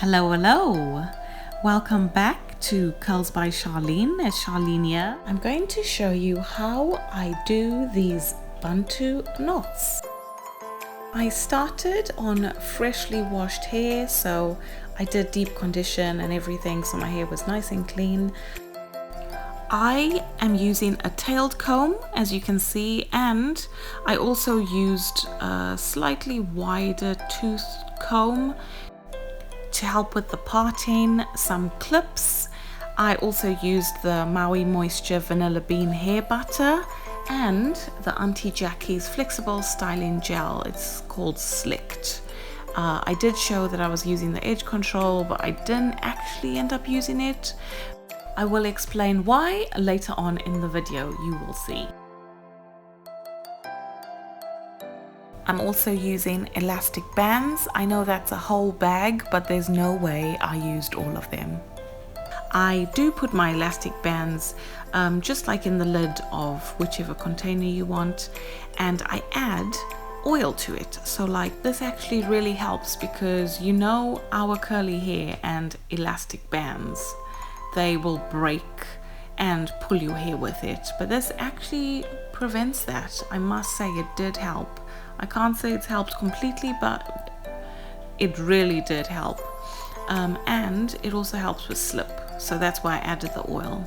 Hello, hello. Welcome back to Curls by Sharlene. It's Sharlene here. I'm going to show you how I do these Bantu knots. I started on freshly washed hair, so I did deep condition and everything, so my hair was nice and clean. I am using a tailed comb, as you can see, and I also used a slightly wider tooth comb to help with the parting, some clips. I also used the Maui Moisture Vanilla Bean Hair Butter and the Auntie Jackie's Flexible Styling Gel. It's called Slicked. I did show that I was using the edge control, but I didn't actually end up using it. I will explain why later on in the video, you will see. I'm also using elastic bands. I know that's a whole bag, but there's no way I used all of them. I do put my elastic bands just like in the lid of whichever container you want, and I add oil to it. So like this actually really helps because you know our curly hair and elastic bands, they will break and pull your hair with it, but this actually prevents that. I must say it did help. I can't say it's helped completely, but it really did help. And it also helps with slip, so that's why I added the oil.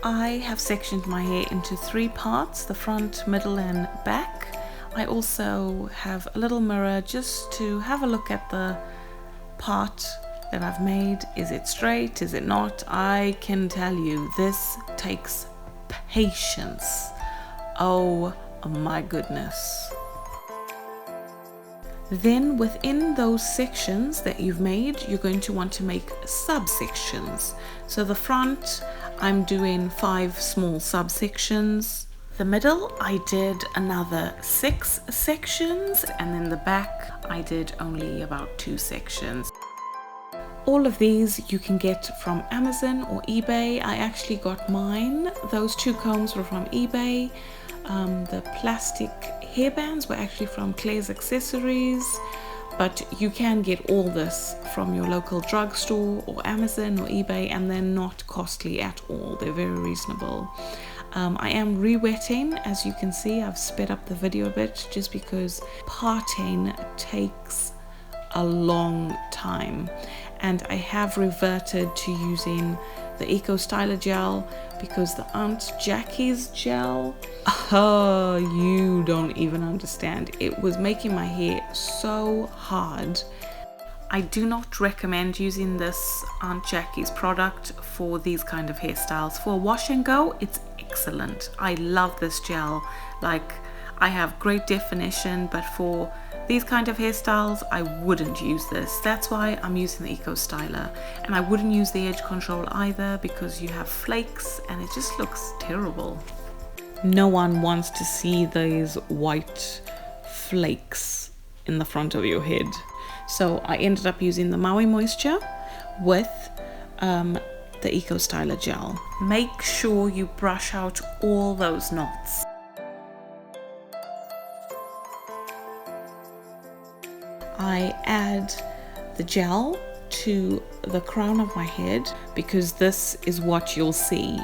I have sectioned my hair into 3 parts, the front, middle and back. I also have a little mirror just to have a look at the part that I've made. Is it straight? Is it not? I can tell you this takes patience. Oh my goodness. Then within those sections that you've made, you're going to want to make subsections. So the front, I'm doing 5 small subsections. The middle, I did another 6 sections, and then the back, I did only about 2 sections. All of these you can get from Amazon or eBay. I actually got mine. Those 2 combs were from eBay. The plastic hairbands were actually from Claire's Accessories, but you can get all this from your local drugstore or Amazon or eBay, and they're not costly at all. They're very reasonable. I am re-wetting. As you can see, I've sped up the video a bit just because parting takes a long time, and I have reverted to using the Eco Styler gel because the Aunt Jackie's gel, oh, you don't even understand. It was making my hair so hard. I do not recommend using this Aunt Jackie's product for these kind of hairstyles. For wash and go, it's excellent. I love this gel. Like, I have great definition, but for these kind of hairstyles, I wouldn't use this. That's why I'm using the Eco Styler. And I wouldn't use the edge control either because you have flakes and it just looks terrible. No one wants to see those white flakes in the front of your head. So I ended up using the Maui Moisture with the Eco Styler gel. Make sure you brush out all those knots. I add the gel to the crown of my head because this is what you'll see.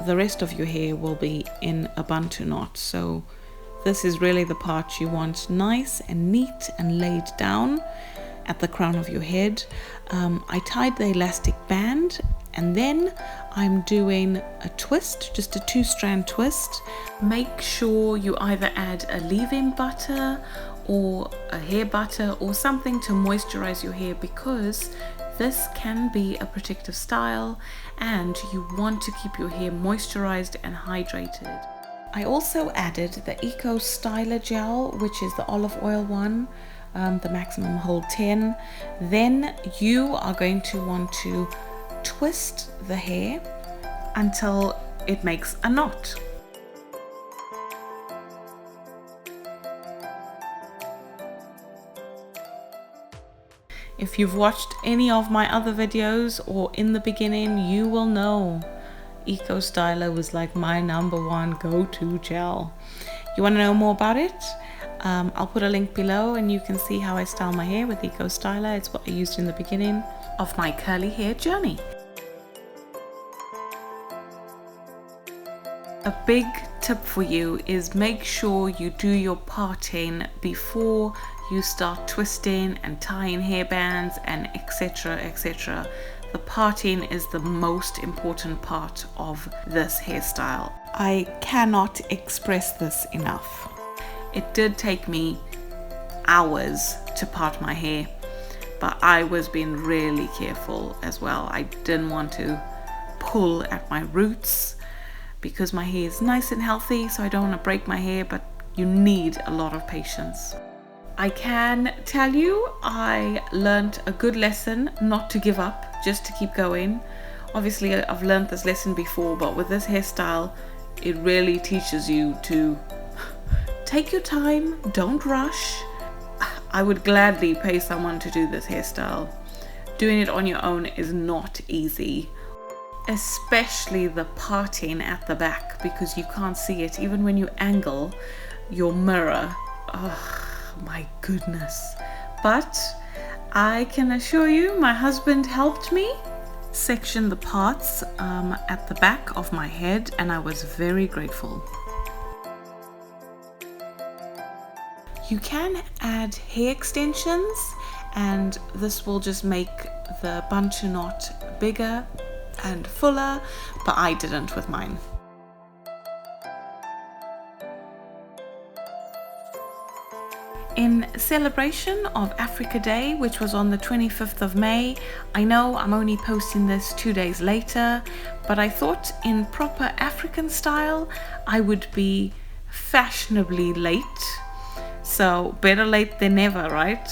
The rest of your hair will be in a Bantu knot. So this is really the part you want nice and neat and laid down at the crown of your head. I tied the elastic band, and then I'm doing a twist, just a 2-strand twist. Make sure you either add a leave-in butter or a hair butter or something to moisturize your hair, because this can be a protective style and you want to keep your hair moisturized and hydrated. I also added the Eco Styler gel, which is the olive oil one, the maximum hold 10. Then you are going to want to twist the hair until it makes a knot. If you've watched any of my other videos or in the beginning, you will know Eco Styler was like my #1 go-to gel. You want to know more about it? I'll put a link below and you can see how I style my hair with Eco Styler. It's what I used in the beginning of my curly hair journey. A big tip for you is make sure you do your parting before you start twisting and tying hairbands and etc, etc. The parting is the most important part of this hairstyle. I cannot express this enough. It did take me hours to part my hair, but I was being really careful as well. I didn't want to pull at my roots because my hair is nice and healthy, so I don't want to break my hair, but you need a lot of patience. I can tell you I learned a good lesson not to give up, just to keep going. Obviously I've learned this lesson before, but with this hairstyle it really teaches you to take your time, don't rush. I would gladly pay someone to do this hairstyle. Doing it on your own is not easy, especially the parting at the back, because you can't see it even when you angle your mirror. Oh my goodness. But I can assure you my husband helped me section the parts at the back of my head, and I was very grateful. You can add hair extensions, and this will just make the Bantu knot bigger and fuller, but I didn't with mine. In celebration of Africa Day, which was on the 25th of May, I know I'm only posting this 2 days later, but I thought in proper African style I would be fashionably late. So better late than never, right?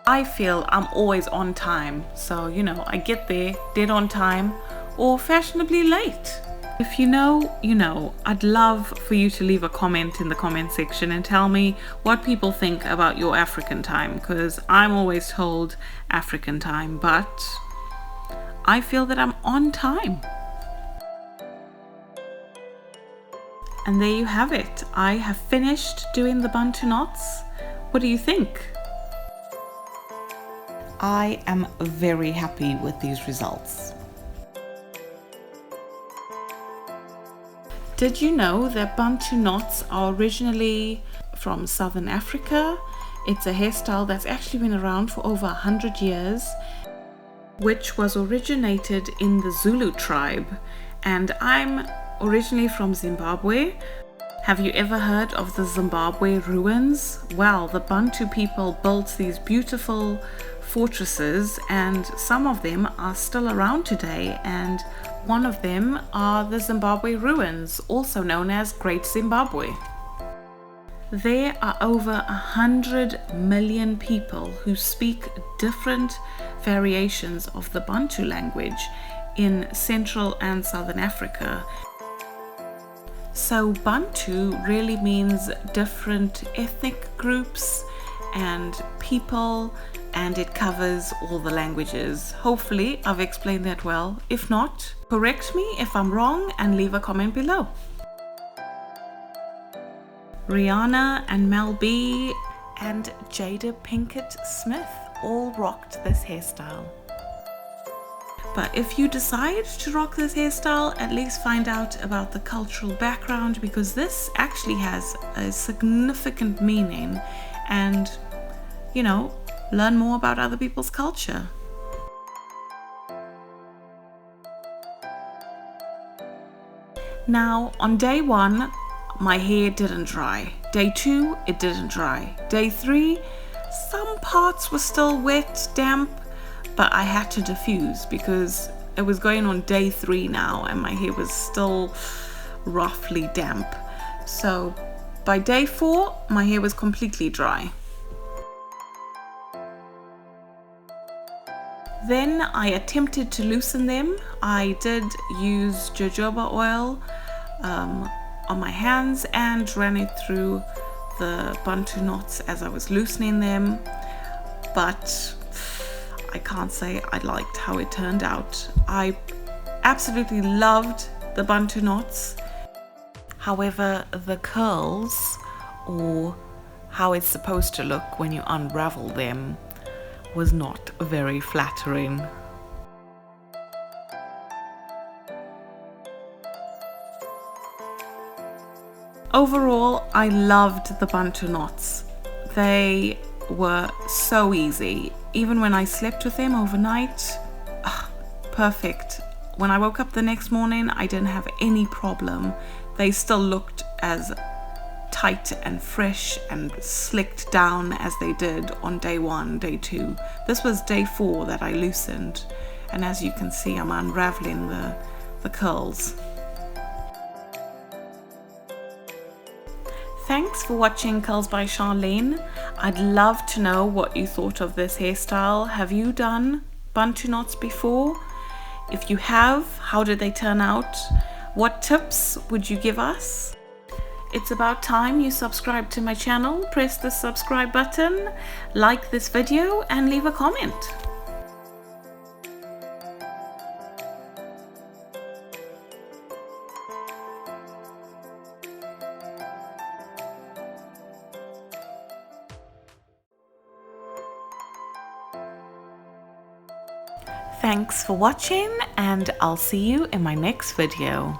I feel I'm always on time, so you know, I get there dead on time or fashionably late. If you know, you know. I'd love for you to leave a comment in the comment section and tell me what people think about your African time, because I'm always told African time, but I feel that I'm on time. And there you have it. I have finished doing the Bantu knots. What do you think? I am very happy with these results. Did you know that Bantu knots are originally from Southern Africa? It's a hairstyle that's actually been around for over 100 years, which was originated in the Zulu Tribe. And I'm originally from Zimbabwe. Have you ever heard of the Zimbabwe ruins? Well, the Bantu people built these beautiful fortresses, and some of them are still around today, and one of them are the Zimbabwe ruins, also known as Great Zimbabwe. There are over 100 million people who speak different variations of the Bantu language in Central and Southern Africa. So Bantu really means different ethnic groups and people, and it covers all the languages. Hopefully I've explained that well. If not, correct me if I'm wrong and leave a comment below. Rihanna and Mel B and Jada Pinkett Smith all rocked this hairstyle. But if you decide to rock this hairstyle, at least find out about the cultural background, because this actually has a significant meaning, and you know, learn more about other people's culture. Now, on day 1, my hair didn't dry. Day 2, it didn't dry. Day 3, some parts were still wet, damp, but I had to diffuse because it was going on day 3 now and my hair was still roughly damp. So by day 4, my hair was completely dry. Then I attempted to loosen them. I did use jojoba oil on my hands and ran it through the Bantu knots as I was loosening them, but I can't say I liked how it turned out. I absolutely loved the Bantu knots. However, the curls, or how it's supposed to look when you unravel them, was not very flattering. Overall, I loved the Bantu knots. They were so easy. Even when I slept with them overnight, perfect. When I woke up the next morning, I didn't have any problem. They still looked as tight and fresh and slicked down as they did on day 1, day 2. This was day 4 that I loosened, and as you can see, I'm unraveling the curls. Thanks for watching Curls by Sharlene. I'd love to know what you thought of this hairstyle. Have you done Bantu knots before? If you have, how did they turn out? What tips would you give us? It's about time you subscribe to my channel. Press the subscribe button, like this video, and leave a comment. Thanks for watching, and I'll see you in my next video.